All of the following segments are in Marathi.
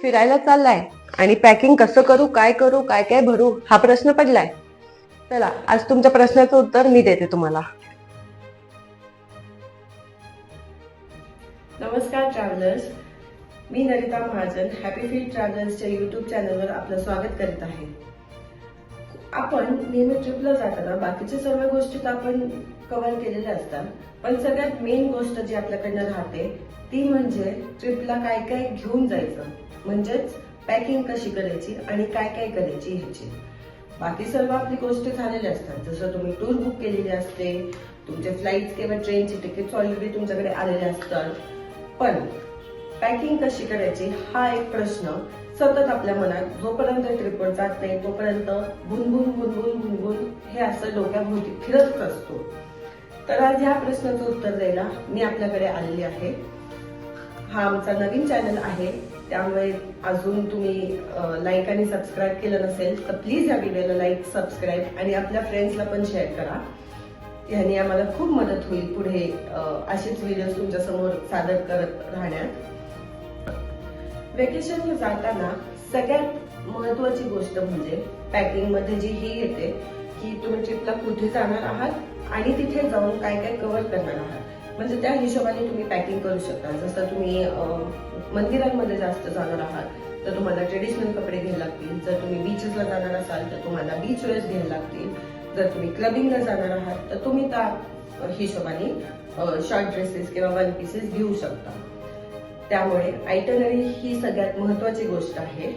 फिरायला चाललाय आणि पॅकिंग कसं करू, काय काय भरू हा प्रश्न पडलाय. चला आज तुमच्या प्रश्नाचं उत्तर मी देते तुम्हाला. नमस्कार ट्रॅव्हलर्स, मी नरिता महाजन हॅपी फील्ड ट्रॅव्हलर्सच्या यूट्यूब चॅनलवर आपलं स्वागत करीत आहे. आपण नेहमी ट्रिपला जाताना बाकीच्या सर्व गोष्टी तर आपण कव्हर केलेल्या असतात, पण सगळ्यात मेन गोष्ट जी आपल्याकडनं राहते ती म्हणजे ट्रिपला काय काय घेऊन जायचं, म्हणजेच पॅकिंग कशी करायची आणि काय काय करायची ह्याची. बाकी सर्व आपली गोष्टी झालेल्या असतात, जसं तुम्ही टूर बुक केलेली असते, तुमचे फ्लाईट किंवा ट्रेनचे तिकीट्स ऑलरेडी तुमच्याकडे आलेले असतात, पण पॅकिंग कशी करायची हा एक प्रश्न सतत आपल्या मनात जोपर्यंत ट्रिपवर जात नाही तोपर्यंत भुनभुन भुनभुन भुनभुन हे असं डोक्याभोवती फिरतच असतो. तर आज ह्या प्रश्नाचं उत्तर द्यायला मी आपल्याकडे आलेली आहे. हा आमचा नवीन चॅनल आहे, त्यामुळे अजून तुम्ही लाईक आणि सबस्क्राईब केलं नसेल तर प्लीज या व्हिडिओला लाईक, सबस्क्राईब आणि आपल्या फ्रेंड्सला पण शेअर करा. ह्यानी आम्हाला खूप मदत होईल पुढे असेच व्हिडिओज तुमच्या समोर सादर करत राहण्यात. वेकेशनला जाताना सगळ्यात महत्वाची गोष्ट म्हणजे पॅकिंग मध्ये जी ही येते की तुम्ही ट्रिपला कुठे जाणार आहात आणि तिथे जाऊन काय काय कव्हर करणार आहात, म्हणजे त्या हिशोबाने तुम्ही पॅकिंग करू शकता. जसं तुम्ही मंदिरांमध्ये जास्त जाणार आहात तर तुम्हाला ट्रेडिशनल कपडे घ्यायला लागतील, जर तुम्ही बीचेसला जाणार असाल तर तुम्हाला बीच वेअर्स घ्यायला लागतील, जर तुम्ही क्लबिंगला जाणार आहात तर तुम्ही त्या हिशोबाने शॉर्ट ड्रेसेस किंवा वन पीसेस घेऊ शकता. त्यामुळे आयटनरी ही सगळ्यात महत्वाची गोष्ट आहे.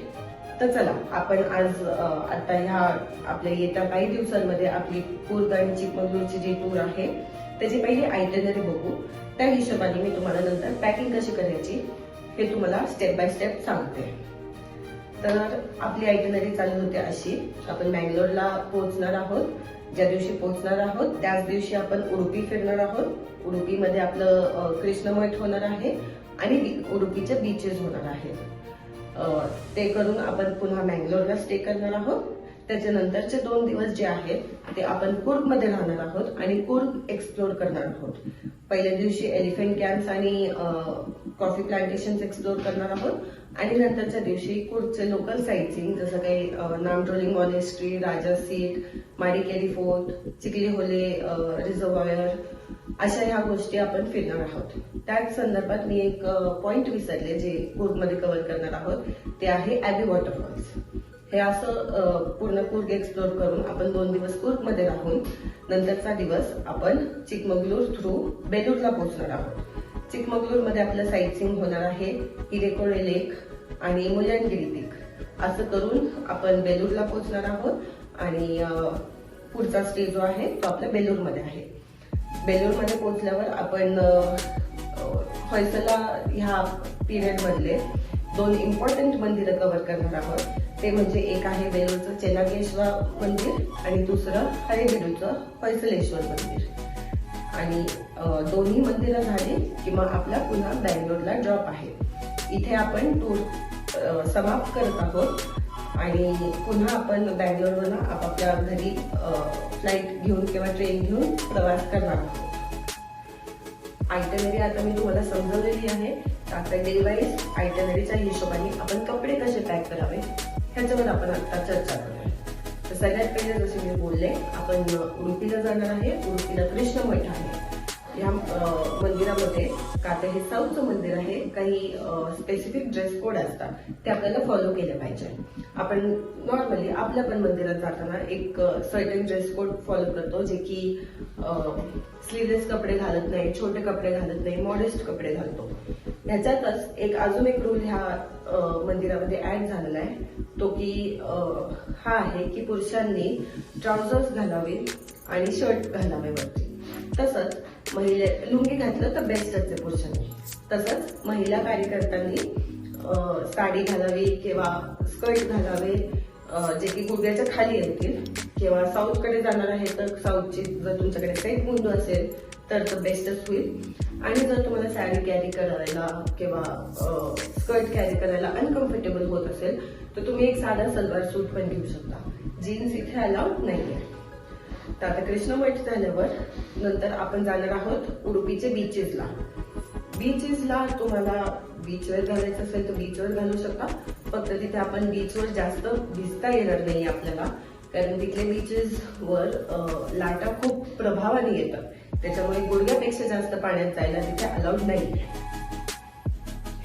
तर चला आपण आज आता ह्या आपल्या येत्या काही दिवसांमध्ये आपली कूर्ग आणि चिकमगळूरची जी टूर आहे त्याची पहिली आयटनरी बघू. त्या हिशोबाने मी तुम्हाला नंतर पॅकिंग कशी करायची हे तुम्हाला स्टेप बाय स्टेप सांगते. तर आपली आयटनरी चालू होते अशी. आपण मँगलोरला पोहोचणार आहोत. ज्या दिवशी पोहोचणार आहोत त्याच दिवशी आपण उडुपी फिरणार आहोत. उडुपीमध्ये आपलं कृष्णमठ होणार आहे आणि उडुपीचे बीचेस होणार आहेत. ते करून आपण पुन्हा मँगलोरला स्टे करणार आहोत. त्याच्यानंतरचे 2 दिवस जे आहेत ते आपण कूर्ग मध्ये राहणार आहोत आणि कूर्ग एक्सप्लोर करणार आहोत. पहिल्या दिवशी एलिफंट कॅम्प्स आणि कॉफी प्लांटेशन एक्सप्लोर करणार आहोत आणि नंतरच्या दिवशी कूर्गचे लोकल साईटसिंग जसं काही नामट्रोलिंग मॉनेस्ट्री, राजा सीट, माडिकेरी फोर्ट, चिखली होले रिझर्वायर अशा ह्या गोष्टी आपण फिरणार आहोत. त्याच संदर्भात मी एक पॉइंट विसरले जे कूर्गमध्ये कव्हर करणार आहोत, ते आहे ॲबी वॉटरफॉल्स. हे असं पूर्ण कूर्ग एक्सप्लोर करून आपण 2 दिवस कूर्गमध्ये राहून नंतरचा दिवस आपण चिकमगळूर थ्रू बेलूरला पोहोचणार आहोत. चिकमगळूरमध्ये आपलं साईटसिंग होणार आहे, हिरेकोळे लेक आणि मुल्यांगिरी पीक. असं करून आपण बेलूरला पोहोचणार आहोत आणि पुढचा स्टे जो आहे तो आपल्या बेलूरमध्ये आहे. बेलूरमध्ये पोहोचल्यावर आपण होयसला ह्या पिरियड मधले 2 इम्पॉर्टंट मंदिरं कव्हर करणार आहोत. ते म्हणजे एक आहे बेलूरचं चेनाकेश्वर मंदिर आणि दुसरं हळेबीडूचं होयसलेश्वर मंदिर. आणि दोन्ही मंदिरं झाली की मग आपला पुन्हा बँगलोरला ड्रॉप आहे. इथे आपण टूर समाप्त करत आहोत आणि पुन्हा आपण बँगलोरवरून आपापल्या घरी फ्लाईट घेऊन किंवा ट्रेन घेऊन प्रवास करणार आहोत. आयटनरी आता मी तुम्हाला समजवलेली आहे. आता डे वाईज आयटनरीच्या हिशोबाने आपण कपडे कसे पॅक करावे ह्याच्यावर आपण आता चर्चा करूया. तर सगळ्यात पहिले जसे मी बोलले आपण उडुपीला जाणार आहे. उडुपीला कृष्णमठ आहे. या मंदिरामध्ये का तर हे साऊथचं मंदिर आहे, काही स्पेसिफिक ड्रेस कोड असतात ते आपल्याला फॉलो केले पाहिजे. आपण नॉर्मली आपल्या पण मंदिरात जाताना एक सर्टन ड्रेस कोड फॉलो करतो, जे की स्लीवलेस कपडे घालत नाही, छोटे कपडे घालत नाही, मॉडेस्ट कपडे घालतो. ह्याच्यातच एक अजून एक रूल ह्या मंदिरामध्ये ऍड झालेला आहे, तो की हा आहे की पुरुषांनी ट्राउझर्स घालावे आणि शर्ट घालावे वरती. तसंच लुंगी घातलं तर बेस्टच आहे पुरुषांनी. तसंच महिला कार्यकर्त्यांनी साडी घालावी किंवा स्कर्ट घालावे जे की गुडघ्याच्या खाली येतील. किंवा साऊथकडे जाणार आहे तर साऊथची जर तुमच्याकडे सेट मुंडू असेल तर बेस्टच होईल. आणि जर तुम्हाला साडी कॅरी करायला किंवा स्कर्ट कॅरी करायला अनकम्फर्टेबल होत असेल तर तुम्ही एक साधा सलवार सूट पण घेऊ शकता. जीन्स इथे अलाउड नाहीये. तर आता कृष्णमठ झाल्यावर नंतर आपण जाणार आहोत उडुपीचे बीचेसला. बीचेसला तुम्हाला बीचवर घालायचं असेल तर बीचवर घालू शकता. फक्त तिथे आपण बीचवर जास्त भिजता येणार नाही आपल्याला, कारण तिथले बीचेसवर लाटा खूप प्रभावाने येतात. त्याच्यामुळे गुडघ्यापेक्षा जास्त पाण्यात जायला तिथे अलाउड नाही.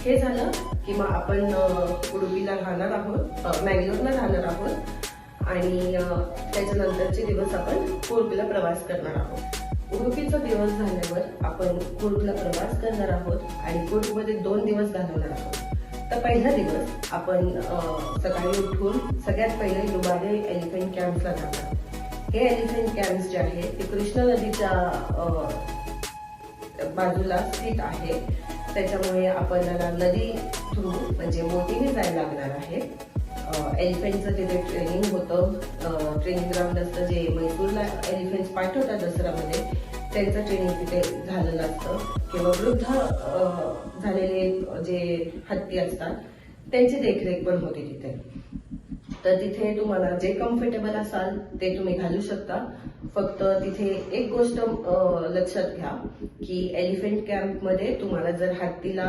हे झालं की मग आपण उडुपीला राहणार आहोत, मँगलोरला राहणार आहोत आणि त्याच्यानंतरचे दिवस आपण कुर्गला प्रवास करणार आहोत. उडुपीचा दिवस झाल्यावर आपण कुर्गला प्रवास करणार आहोत आणि कुर्गमध्ये 2 दिवस घालवणार आहोत. तर पहिला दिवस आपण सकाळी उठून सगळ्यात पहिले दुबारे एलिफंट कॅम्प्सला जाणार. हे एलिफंट कॅम्प्स जे आहे ते कृष्णा नदीच्या बाजूला स्थित आहे. त्याच्यामुळे आपल्याला नदी थ्रू म्हणजे बोटीने जायला लागणार आहे. एलिफंटचं तिथे ट्रेनिंग होतं, ट्रेनिंग ग्राउंड असतं जे मैसूरला एलिफंट्स पाठवतात दसऱ्यामध्ये, त्यांचं ट्रेनिंग तिथे झालेलं असतं. किंवा वृद्ध झालेले जे हत्ती असतात त्यांची देखरेख पण होती तिथे. तर तिथे तुम्हाला जे कम्फर्टेबल असाल ते तुम्ही घालू शकता. फक्त तिथे एक गोष्ट लक्षात घ्या की एलिफंट कॅम्पमध्ये तुम्हाला जर हत्तीला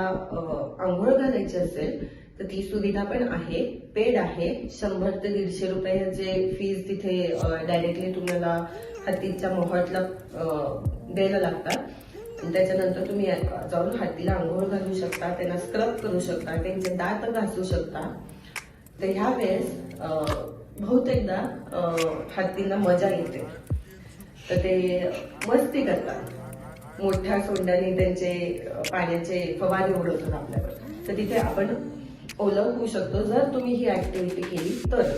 आंघोळ घालायची असेल तर ती सुविधा पण आहे, पेड आहे. 100 ते 150 रुपयाचे फीज तिथे डायरेक्टली तुम्हाला हत्तीच्या मोहटला द्यायला लागतात. त्याच्यानंतर तुम्ही जाऊन हत्तीला आंघोळ घालू शकता, त्यांना स्क्रब करू शकता, त्यांचे दात घासू शकता. तर ह्या वेळेस बहुतेकदा हत्तींना मजा येते, तर ते मस्ती करतात. मोठ्या सोंड्याने त्यांचे पाण्याचे फवारे उडवतात आपल्यावर. तर तिथे आपण ओलं होऊ शकतो जर तुम्ही ही ऍक्टिव्हिटी केली तर.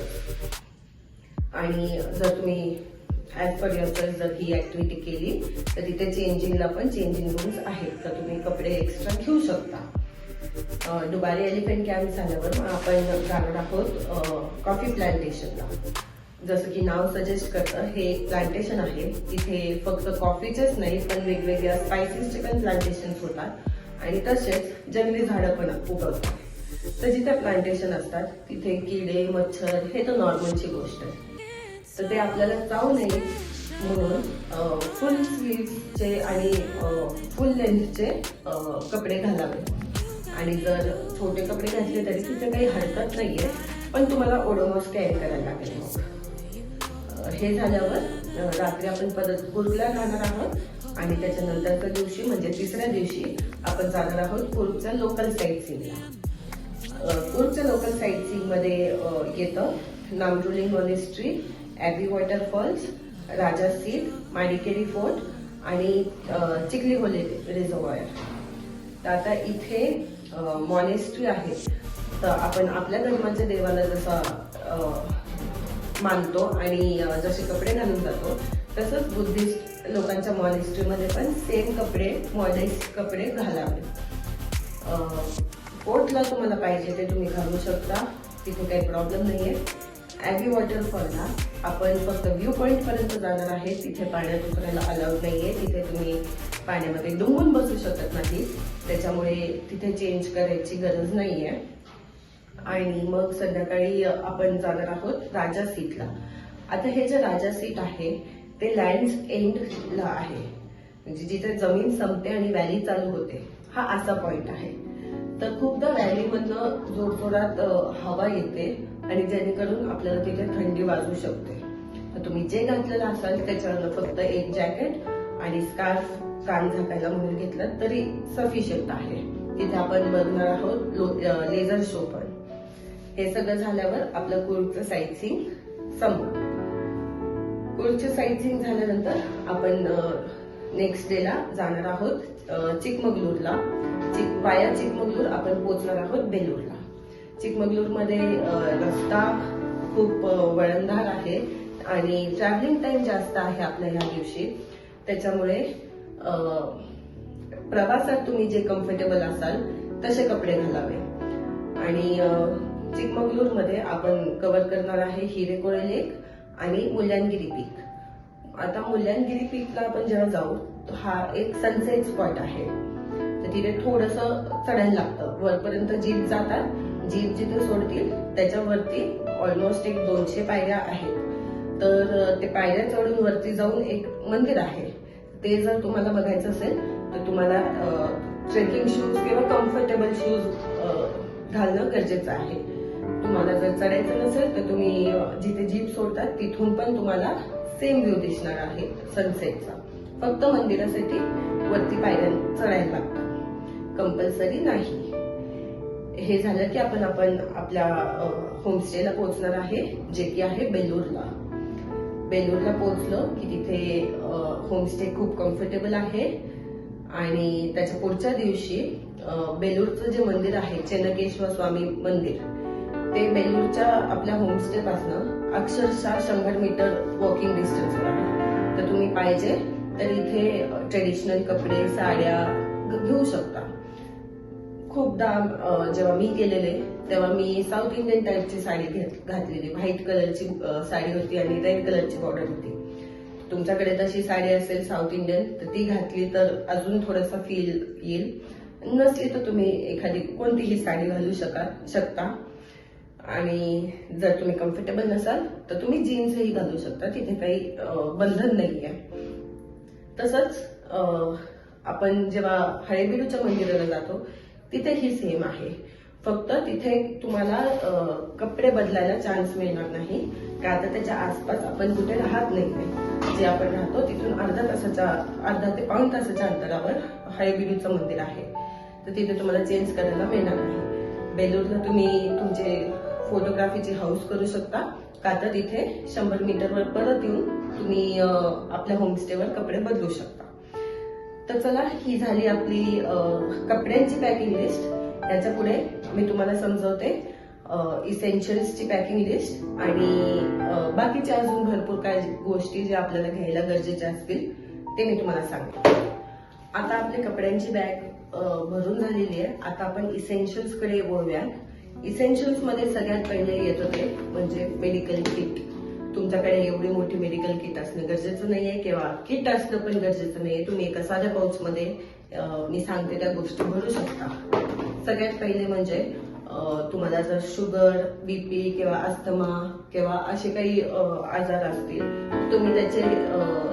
आणि जर तुम्ही ऍज पर युअरसेल्फ जर ही ऍक्टिव्हिटी केली तर तिथे चेंजिंगला पण चेंजिंग रूम्स आहेत, तर तुम्ही कपडे एक्स्ट्रा घेऊ शकता. दुबारी एलिफंट कॅम्प झाल्यावर मग आपण जाणार आहोत कॉफी प्लांटेशनला. जसं की नाव सजेस्ट करतं, हे प्लांटेशन आहे. तिथे फक्त कॉफीचेच नाही पण वेगवेगळ्या स्पायसीसचे पण प्लांटेशन्स होतात आणि तसेच जंगली झाडं पण उगवतात. तर जिथे प्लांटेशन असतात तिथे किडे मच्छर हे तर नॉर्मलची गोष्ट आहे. तर ते आपल्याला चावू नये म्हणून फुल स्लीव्हचे आणि फुल लेंथचे कपडे घालावे. आणि जर छोटे कपडे घातले तरी तिथे काही हरकत नाहीये, पण तुम्हाला ओडोमॉस कॅरी करायला लागेल. मग हे झाल्यावर रात्री आपण परत कुर्गला राहणार आहोत आणि त्याच्यानंतरच्या दिवशी म्हणजे तिसऱ्या दिवशी आपण जाणार आहोत कुर्गच्या लोकल साईट सीइंगला. कुर्गच्या लोकल साईट सीइंग मध्ये येतं Namdroling monastery, Abbey waterfalls, Raja seat, Madikeri fort आणि चिखली होले रिझर्वायर. तर आता इथे मॉनेस्ट्री आहे, तर आपण आपल्या धर्माच्या देवाला जसा मानतो आणि जसे कपडे घालून जातो तसंच बुद्धिस्ट लोकांच्या मॉनेस्ट्रीमध्ये पण सेम कपडे, मॉडेस्ट कपडे घालावे. कोटला तुम्हाला पाहिजे ते तुम्ही घालू शकता, तिथे काही प्रॉब्लेम नाहीये. ॲबी वॉटरफॉलला आपण फक्त व्ह्यू पॉइंट पर्यंत जाणार आहे, तिथे पाण्यात उतरायला अलाउड नाहीये. तिथे तुम्ही पाण्यामध्ये डुंबून बसू शकत नाही, त्याच्यामुळे तिथे चेंज करायची गरज नाहीये. आणि मग संध्याकाळी आपण जाणार आहोत राजा सीटला. आता हे जे राजा सीट आहे ते लँड्स एंडला आहे, म्हणजे जिथे जमीन संपते आणि व्हॅली चालू होते, हा असा पॉइंट आहे. तर खूपदा व्हॅलीमधनं जोरजोरात हवा येते आणि जेणेकरून आपल्याला तिथे थंडी वाजू शकते. तर तुम्ही जे घातलेलं असाल त्याच्यावर फक्त एक जॅकेट आणि स्कार्फ कान झाकायला म्हणून घेतलं तरी सफिशियंट आहे. तिथे आपण बघणार आहोत लेझर शो पण. हे सगळं झाल्यावर आपलं कुर्गचं साईट सीइंग संपलं. कुर्गचं साईट सीइंग झाल्यानंतर आपण नेक्स्ट डेला जाणार आहोत चिकमगलूरला. वाया चिकमगलूर आपण पोहोचणार आहोत बेलूरला. चिकमगलूरमध्ये रस्ता खूप वळणदार आहे आणि ट्रॅव्हलिंग टाइम जास्त आहे आपल्या ह्या दिवशी. त्याच्यामुळे प्रवासात तुम्ही जे कम्फर्टेबल असाल तसे कपडे घालावे. आणि चिकमगलूरमध्ये आपण कव्हर करणार आहे हिरेकोळे लेक आणि मुल्यांगिरी पीक. आता मुल्यांगिरी पीकला आपण जेव्हा जाऊ हा एक सनसेट स्पॉट आहे, तर तिथे थोडंसं चढायला लागतं. वरपर्यंत जीप जातात, जीप जिथे सोडतील त्याच्यावरती ऑलमोस्ट एक 200 पायऱ्या आहेत. तर ते पायऱ्या चढून वरती जाऊन एक मंदिर आहे, ते जर तुम्हाला बघायचं असेल तर तुम्हाला ट्रेकिंग शूज किंवा कम्फर्टेबल शूज घालणं गरजेचं आहे. तुम्हाला जर चढायचं नसेल तर तुम्ही जिथे जीप सोडतात तिथून पण तुम्हाला सेम व्ह्यू दिसणार आहे सनसेटचा. फक्त मंदिरासाठी वरती पायऱ्या चढायला लागतात, कंपल्सरी नाही. हे झालं की आपण आपल्या होमस्टेला पोहोचणार आहे, जे की आहे बेलूरला. बेलूरला पोहोचलं की तिथे होमस्टे खूप कम्फर्टेबल आहे आणि त्याच्या पुढच्या दिवशी बेलूरचं जे मंदिर आहे चेन्नकेश्वर स्वामी मंदिर, ते बेलूरच्या आपल्या होमस्टे पासून अक्षरशः 100 मीटर वॉकिंग डिस्टन्सवर आहे. तर तुम्ही पाहिजे तर इथे ट्रेडिशनल कपडे, साड्या घेऊ शकता. खूपदा जेव्हा मी गेलेले तेव्हा मी साऊथ इंडियन टाईपची साडी घातलेली. व्हाईट कलरची साडी होती आणि रेड कलरची बॉर्डर होती. तुमच्याकडे तशी साडी असेल साऊथ इंडियन तर ती घातली तर अजून थोडासा फील येईल. नसली तर तुम्ही एखादी कोणतीही साडी घालू शकता. आणि जर तुम्ही कम्फर्टेबल नसाल तर तुम्ही जीन्सही घालू शकता, तिथे काही बंधन नाहीये. तसंच आपण जेव्हा हळेबीडूच्या मंदिराला जातो तिथेही सेम आहे. फक्त तिथे तुम्हाला कपडे बदलायला चान्स मिळणार नाही, का आता त्याच्या आसपास आपण कुठे राहत नाही. जे आपण राहतो तिथून अर्धा ते पाऊण तासाच्या अंतरावर हळेबीडूचं मंदिर आहे. तर तिथे तुम्हाला चेंज करायला मिळणार नाही. बेलूरला तुम्ही तुमचे फोटोग्राफीची हाऊस करू शकता, का तर तिथे 100 मीटरवर परत येऊन तुम्ही आपल्या होमस्टेवर कपडे बदलू शकता. तर चला, ही झाली आपली कपड्यांची पॅकिंग लिस्ट. याच्या पुढे मी तुम्हाला समजवते इसेन्शियल्सची पॅकिंग लिस्ट आणि बाकीच्या अजून भरपूर काय गोष्टी ज्या आपल्याला घ्यायला गरजेच्या असतील ते मी तुम्हाला सांगते. आता आपली कपड्यांची बॅग भरून झालेली आहे. आता आपण इसेन्शियल्स कडे वळूया. इसेन्शियल्स मध्ये सगळ्यात पहिले येतं ते म्हणजे मेडिकल किट. तुमच्याकडे एवढी मोठी मेडिकल किट असणं गरजेचं नाहीये किंवा किट असणं पण गरजेचं नाहीये. तुम्ही एका साध्या पाऊच मध्ये मी सांगते त्या गोष्टी भरू शकता. सगळ्यात पहिले म्हणजे तुम्हाला जर शुगर, बीपी किंवा अस्थमा किंवा असे काही आजार असतील, तुम्ही त्याचे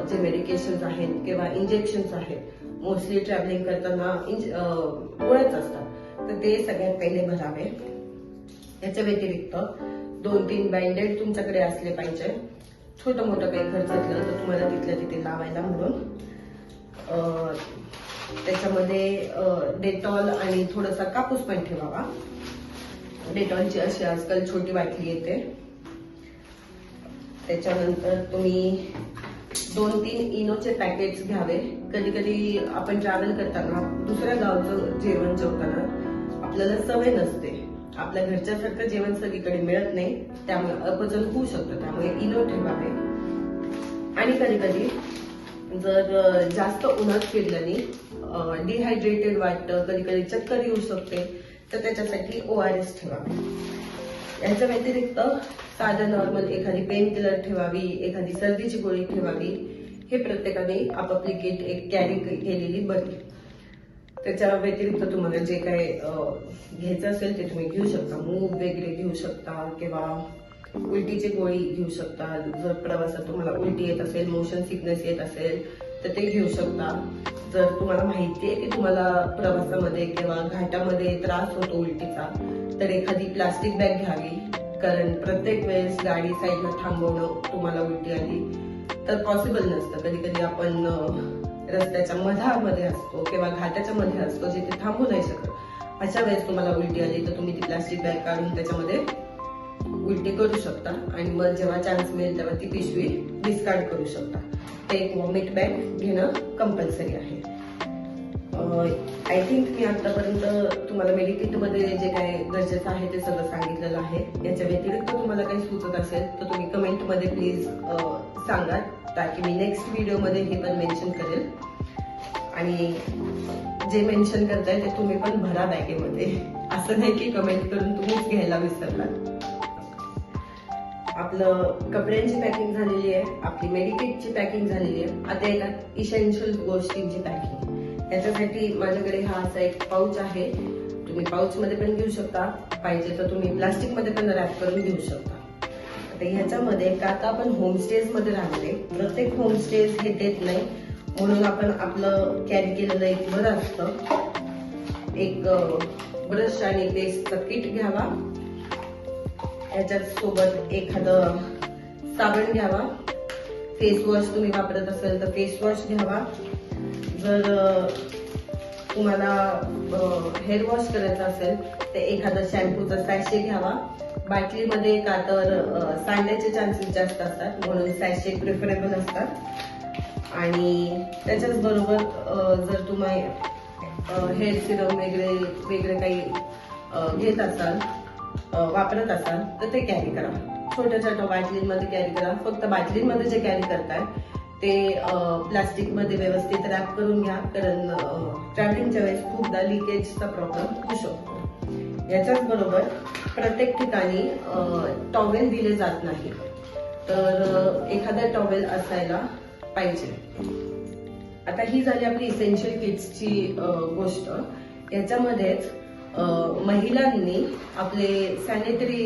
जे मेडिकेशन्स आहेत किंवा इंजेक्शन्स आहेत, मोस्टली ट्रॅव्हलिंग करताना गोळ्याच असतात, तर ते सगळ्यात पहिले भरावे. याच्या व्यतिरिक्त 2-3 बँडेड तुमच्याकडे असले पाहिजे. छोटं मोठं काही खर्च असलं तर तुम्हाला तिथल्या तिथे लावायला म्हणून. त्याच्यामध्ये डेटॉल आणि थोडासा कापूस पण ठेवावा. डेटॉलची अशी आजकाल छोटी बाटली येते. त्याच्यानंतर तुम्ही 2-3 इनोचे पॅकेट्स घ्यावे. कधी कधी आपण ट्रॅव्हल करताना दुसऱ्या गावचं जेवण जेवताना आपल्याला सवय नसते, आपल्या घरच्यासारखं जेवण सगळीकडे मिळत नाही, त्यामुळे अपचन होऊ शकतं. त्यामुळे इनो ठेवावे. आणि कधी कधी जर जास्त उन्हात फिरल्याने डिहायड्रेटेड वाटतं, कधी कधी चक्कर येऊ शकते, तर त्याच्यासाठी ORS ठेवावे. याच्या व्यतिरिक्त साधं नॉर्मल एखादी पेन किलर ठेवावी, एखादी सर्दीची गोळी ठेवावी. हे प्रत्येकाने आपापली किट एक कॅरी केलेली बरी. त्याच्या व्यतिरिक्त तुम्हाला जे काही घ्यायचं असेल ते तुम्ही घेऊ शकता. मूग वगैरे घेऊ शकता किंवा उलटीची गोळी घेऊ शकता. जर प्रवासात तुम्हाला उलटी येत असेल, मोशन सिकनेस येत असेल तर ते घेऊ शकता. जर तुम्हाला माहिती आहे की तुम्हाला प्रवासामध्ये किंवा घाटामध्ये त्रास होतो उलटीचा, तर एखादी प्लास्टिक बॅग घ्यावी. कारण प्रत्येक वेळेस गाडी साईडला थांबवणं तुम्हाला उलटी आली तर पॉसिबल नसतं. कधी कधी आपण रस्त्याच्या मधामध्ये असतो किंवा घाटाच्या मध्ये असतो जिथे थांबू नाही शकत. अशा वेळेस तुम्हाला उलटी आली तर तुम्ही ती प्लास्टिक बॅग काढून त्याच्यामध्ये उलटी करू शकता आणि मग जेव्हा चान्स मिळेल तेव्हा ती पिशवी डिस्कार्ड करू शकता. ते एक वॉमिट बॅग घेणं कंपल्सरी आहे. आय थिंक मी आतापर्यंत तुम्हाला मेडिकिट मध्ये जे काय गरजेचं आहे ते सगळं सांगितलेलं आहे. याच्या व्यतिरिक्त तुम्हाला काही सुचत असेल तर तुम्ही कमेंट मध्ये प्लीज सांगा, ताकी मी नेक्स्ट व्हिडिओ मध्ये हे पण मेन्शन करेल. आणि जे मेन्शन करताय ते तुम्ही पण भरा बॅगेमध्ये. असं नाही की कमेंट करून तुम्हीच घ्यायला विसरलात. आपलं कपड्यांची पॅकिंग झालेली आहे, आपली मेडिकेटची पॅकिंग झालेली आहे. आता एका इसेन्शियल गोष्टींची पॅकिंग. याच्यासाठी माझ्याकडे हा असा एक पाऊच आहे. तुम्ही पाऊच मध्ये पण घेऊ शकता, पाहिजे तर तुम्ही प्लास्टिक मध्ये पण रॅप करून घेऊ शकता. आता ह्याच्यामध्ये का आता आपण होमस्टेज मध्ये राहते, प्रत्येक होमस्टेज हे देत नाही, म्हणून आपण आपलं कॅरी केलेलं एक बरं असतं. एक ब्रश आणि पेस्टचं किट घ्यावा. याच्यात सोबत एखादं साबण घ्यावा. फेस वॉश तुम्ही वापरत असाल तर फेस वॉश घ्यावा. जर तुम्हाला हेअर वॉश करायचं असेल तर एखादा शॅम्पूचा सॅशे घ्यावा. बाटलीमध्ये का तर सांडण्याचे चान्सेस जास्त असतात म्हणून सॅशे प्रिफरेबल असतात. आणि त्याच्याच बरोबर जर तुम्ही हेअर सिरम वेगळे काही घेत असाल वापरत असाल तर ते कॅरी करा. छोट्या छोट्या बाटलींमध्ये कॅरी करा. फक्त बाटलींमध्ये जे कॅरी करताय ते प्लास्टिकमध्ये व्यवस्थित रॅप करून घ्या, कारण ट्रॅव्हलिंगच्या वेळेस खूपदा लिकेजचा प्रॉब्लेम होऊ शकतो. याच्याच बरोबर प्रत्येक ठिकाणी टॉवेल दिले जात नाही, तर एखादा टॉवेल असायला पाहिजे. आता ही झाली आपली इसेन्शियल किट्सची गोष्ट. याच्यामध्येच महिलांनी आपले सॅनिटरी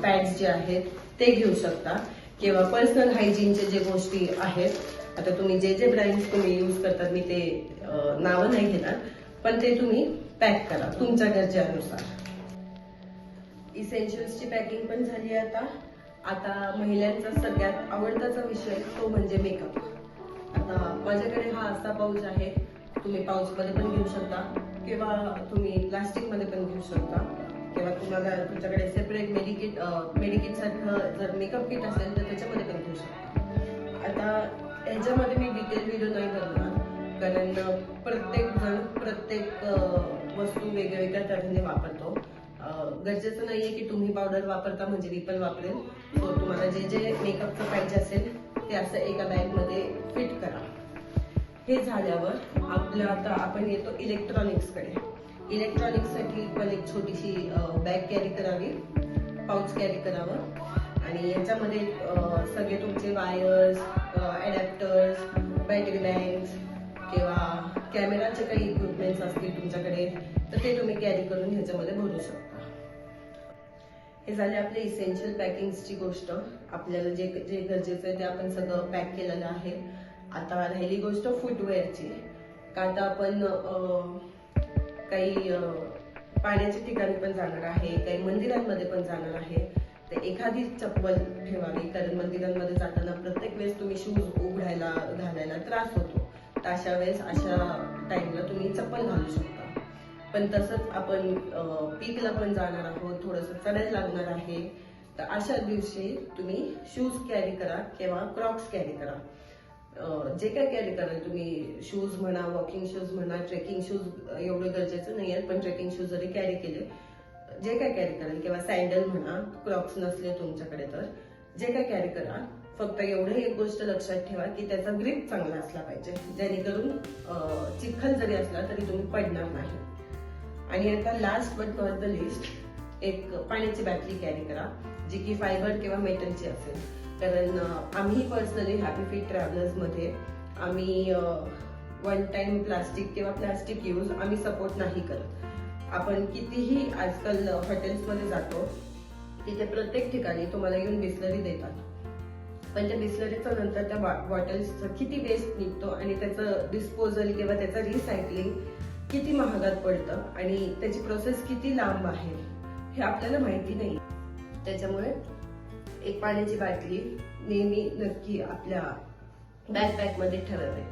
पॅड्स जे आहेत ते घेऊ शकता किंवा पर्सनल हायजीनचे जे गोष्टी आहेत. आता तुम्ही जे ब्रँड्स तुम्ही यूज करतात मी ते नावं नाही घेणार, पण ते तुम्ही पॅक करा तुमच्या गरजेनुसार. इसेन्शियल्सची पॅकिंग पण झाली. आता महिलांचा सगळ्यात आवडताचा विषय तो म्हणजे मेकअप. आता माझ्याकडे हा असा पाऊच आहे. तुम्ही पाऊचमध्ये पण घेऊ शकता किंवा तुम्ही प्लास्टिकमध्ये पण घेऊ शकता किंवा तुम्हाला तुमच्याकडे सेपरेट मेडिकिट सारखं जर मेकअप किट असेल तर त्याच्यामध्ये पण घेऊ शकता. आता ह्याच्यामध्ये मी डिटेल व्हिडिओ नाही करणार, कारण प्रत्येक जण प्रत्येक वस्तू वेगवेगळ्या तऱ्हेने वापरतो. गरजेचं नाहीये की तुम्ही पावडर वापरता म्हणजे मी पण वापरेल. सो तुम्हाला जे मेकअपचं पाहिजे असेल ते असं एका बॅगमध्ये फिट करा. हे झाल्यावर आता आपण येतो इलेक्ट्रॉनिक्सकडे. इलेक्ट्रॉनिक्ससाठी पण एक छोटीशी बॅग कॅरी करावी, पाऊच कॅरी करावं आणि याच्यामध्ये सगळे तुमचे वायर्स, अडॅप्टर्स, बॅटरी बँक्स किंवा कॅमेराचे काही इक्विपमेंट्स असतील तुमच्याकडे तर ते तुम्ही कॅरी करून ह्याच्यामध्ये भरू शकता. हे झाले आपले इसेन्शियल पॅकिंगची गोष्ट. आपल्याला जे गरजेचं आहे ते आपण सगळं पॅक केलेलं आहे. आता राहिली गोष्ट फुटवेअरची. का आता आपण काही पाण्याच्या ठिकाणी पण जाणार आहे, काही मंदिरांमध्ये पण जाणार आहे, तर एखादी चप्पल ठेवावी, कारण मंदिरांमध्ये जाताना प्रत्येक वेळेस तुम्ही शूज घालायला त्रास होतो. तर अशा वेळेस अशा टाइमला तुम्ही चप्पल घालू शकता. पण तसंच आपण पीकला पण जाणार आहोत, थोडंसं चढायला लागणार आहे, तर अशा दिवशी तुम्ही शूज कॅरी करा किंवा क्रॉक्स कॅरी करा. जे काय कॅरी कराल तुम्ही, शूज म्हणा, वॉकिंग शूज म्हणा, ट्रेकिंग शूज एवढं गरजेचं नाही आहे, पण ट्रेकिंग शूज जरी कॅरी केले, जे काय कॅरी कराल किंवा सँडल म्हणा, क्रॉक्स नसले तुमच्याकडे तर जे काय कॅरी करा, फक्त एवढं एक गोष्ट लक्षात ठेवा की त्याचा ग्रिप चांगला असला पाहिजे, जेणेकरून चिखल जरी असला तरी तुम्ही पडणार नाही. आणि आता last but not the list एक पाण्याची बाटली कॅरी करा, जी की फायबर किंवा मेटलची असेल. कारण आम्ही पर्सनली हॅपी फिट ट्रॅव्हलर्स मध्ये आम्ही वन टाइम प्लास्टिक किंवा प्लास्टिक यूज आम्ही सपोर्ट नाही करत. आपण कितीही आजकाल हॉटेल्समध्ये जातो तिथे प्रत्येक ठिकाणी तुम्हाला येऊन बिस्लरी देतात, पण त्या बिस्लरीचा नंतर त्या बॉटल्सचं किती वेस्ट निघतो आणि त्याचं डिस्पोजल किंवा त्याचं रिसायकलिंग किती महागात पडतं आणि त्याची प्रोसेस किती लांब आहे हे आपल्याला माहिती नाही. त्याच्यामुळे एक पाण्याची बाटली नेहमी नक्की आपल्या बॅकपॅक मध्ये ठेवावी.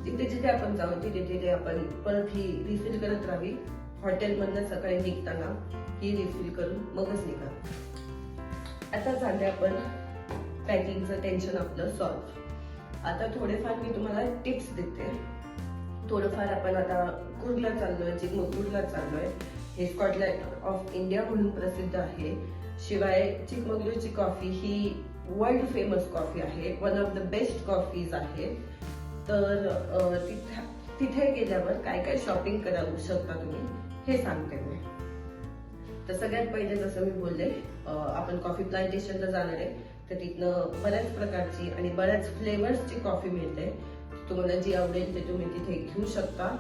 जिथे जिथे आपण जाऊ तिथे आपण परत ही रिफिल करत राहावी. हॉटेलमधनं सकाळी निघताना ही रिफिल करून मगच निघा. आता झाले आपण पॅकिंगचं टेन्शन आपलं सॉल्व्ह. आता थोडेफार मी तुम्हाला टिप्स देते. थोडंफार आपण आता कुर्गला चाललोय, चिकमगलूरला चाललोय. हे स्कॉटलँड ऑफ इंडिया म्हणून प्रसिद्ध आहे. शिवाय चिकमगलूरची कॉफी ही वर्ल्ड फेमस कॉफी आहे, one of the best coffees आहे. तर तिथे गेल्यावर काय काय शॉपिंग करू शकता तुम्ही हे सांगते मी. तर सगळ्यात पहिले जसं मी बोलले, आपण कॉफी प्लांटेशनला जाणार आहे, तर तिथनं बऱ्याच प्रकारची आणि बऱ्याच फ्लेवर्सची कॉफी मिळते. तुम्हाला जी आवडेल ते तुम्ही तिथे घेऊ शकता.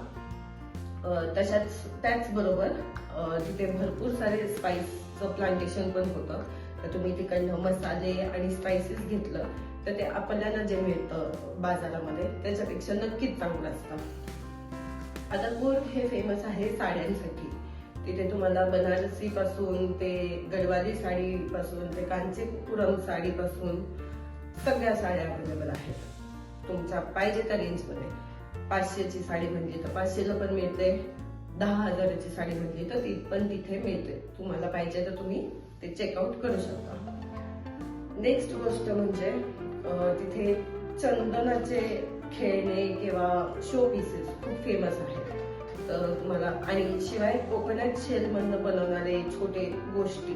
त्याचबरोबर तिथे भरपूर सारे स्पाइसचं प्लांटेशन पण होतं. तर तुम्ही तिकडनं मसाले आणि स्पाइसेस घेतलं तर ते आपल्याला जे मिळतं बाजारामध्ये त्याच्यापेक्षा नक्कीच चांगलं असतं. आता कूर्ग हे फेमस आहे साड्यांसाठी. तिथे तुम्हाला बनारसी पासून ते गडवाली साडी पासून ते कांचीपुरम साडी पासून सगळ्या साड्या अवेलेबल आहेत. तुमच्या पाहिजे त्या रेंजमध्ये. 500ची साडी म्हणली तर 500ला पण मिळते, 10,000ची साडी म्हणली तर ती पण तिथे मिळते. तुम्हाला पाहिजे तर तुम्ही ते चेकआउट करू शकता. नेक्स्ट गोष्ट म्हणजे तिथे चंदनाचे खेळणे किंवा शो पीसेस खूप फेमस आहेत. तर तुम्हाला आणि शिवाय कोकोनट शेल मधनं बनवणारे छोटे गोष्टी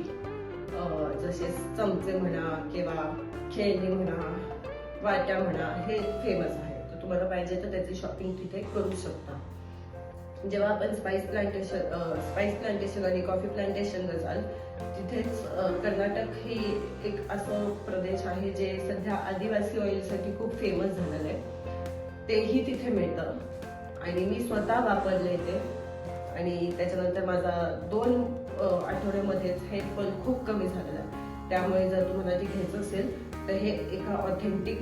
जसे चमचे म्हणा किंवा खेळणी म्हणा, वाट्या म्हणा, हे फेमस आहे. तर तुम्हाला पाहिजे तर त्याची शॉपिंग तिथे करू शकता. जेव्हा आपण स्पाइस प्लांटेशन आणि कॉफी प्लांटेशनला जाल, तिथेच कर्नाटक ही एक असं प्रदेश आहे जे सध्या आदिवासी ऑइलसाठी खूप फेमस झालेलं आहे. तेही तिथे मिळतं आणि मी स्वतः वापरले ते आणि त्याच्यानंतर माझा 2 आठवड्यामध्येच हेअरफॉल खूप कमी झालेला आहे. त्यामुळे जर तुम्हाला ते घ्यायचं असेल तर हे एका ऑथेंटिक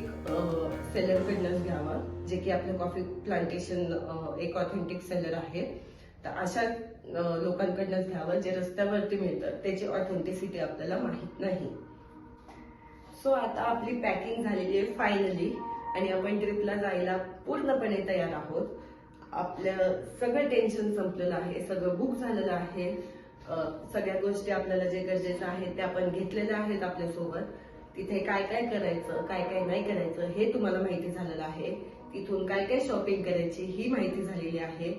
सेलरकडनंच घ्यावा, जे की आपलं कॉफी प्लांटेशन एक ऑथेंटिक सेलर आहे. तर अशा लोकांकडनंच घ्यावं जे रस्त्यावरती मिळतं, त्याची ऑथेंटिसिटी आपल्याला माहित नाही. सो आता आपली पॅकिंग झालेली आहे फायनली आणि आपण ट्रिपला जायला पूर्णपणे तयार आहोत. आपलं सगळं टेन्शन संपलेलं आहे, सगळं बुक झालेलं आहे. सगळ्या गोष्टी आपल्याला जे गरजेचं आहे ते आपण घेतलेल्या आहेत आपल्यासोबत. तिथे काय काय करायचं, काय काय नाही करायचं हे तुम्हाला माहिती झालेलं आहे. तिथून काय काय शॉपिंग करायची ही माहिती झालेली आहे.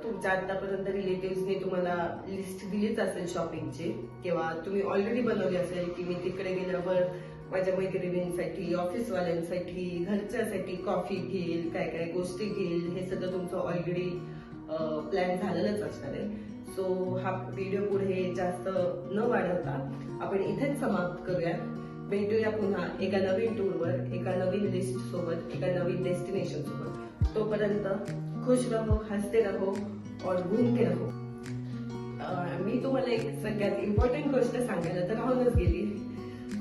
तुमच्या आतापर्यंत रिलेटिव्हजने तुम्हाला लिस्ट दिलीच असेल शॉपिंगची किंवा तुम्ही ऑलरेडी बनवली असेल की मी तिकडे गेल्यावर माझ्या मैत्रिणींसाठी, ऑफिसवाल्यांसाठी, घरच्यासाठी कॉफी घेईल, काय काय गोष्टी घेईल, हे सगळं तुमचं ऑलरेडी प्लॅन झालेलंच असणार आहे. सो हा व्हिडिओ पुढे जास्त न वाढवता आपण इथेच समाप्त करूया. भेटूया पुन्हा एका नवीन टूरवर, एका नवीन लिस्ट सोबत, एका नवीन डेस्टिनेशन सोबत. तोपर्यंत खुश रहो, हसते रहो और घूमते रहो. मी तुम्हाला एक सगळ्यात इम्पॉर्टंट गोष्ट सांगायला तर राहूनच गेली.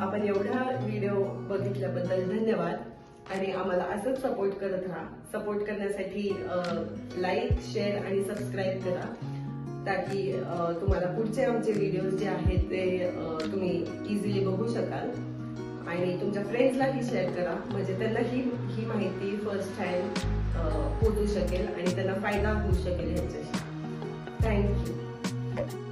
आपण एवढा व्हिडिओ बघितल्याबद्दल धन्यवाद आणि आम्हाला असंच सपोर्ट करत राहा. सपोर्ट करण्यासाठी लाईक, शेअर आणि सबस्क्राईब करा, ताकी तुम्हाला पुढचे आमचे व्हिडिओज जे आहेत ते तुम्ही इझिली बघू शकाल आणि तुमच्या फ्रेंड्सलाही शेअर करा, म्हणजे त्यांना ही माहिती फर्स्ट हँड पोहोचू शकेल आणि त्यांना फायदा होऊ शकेल ह्याच्याशी. थँक्यू.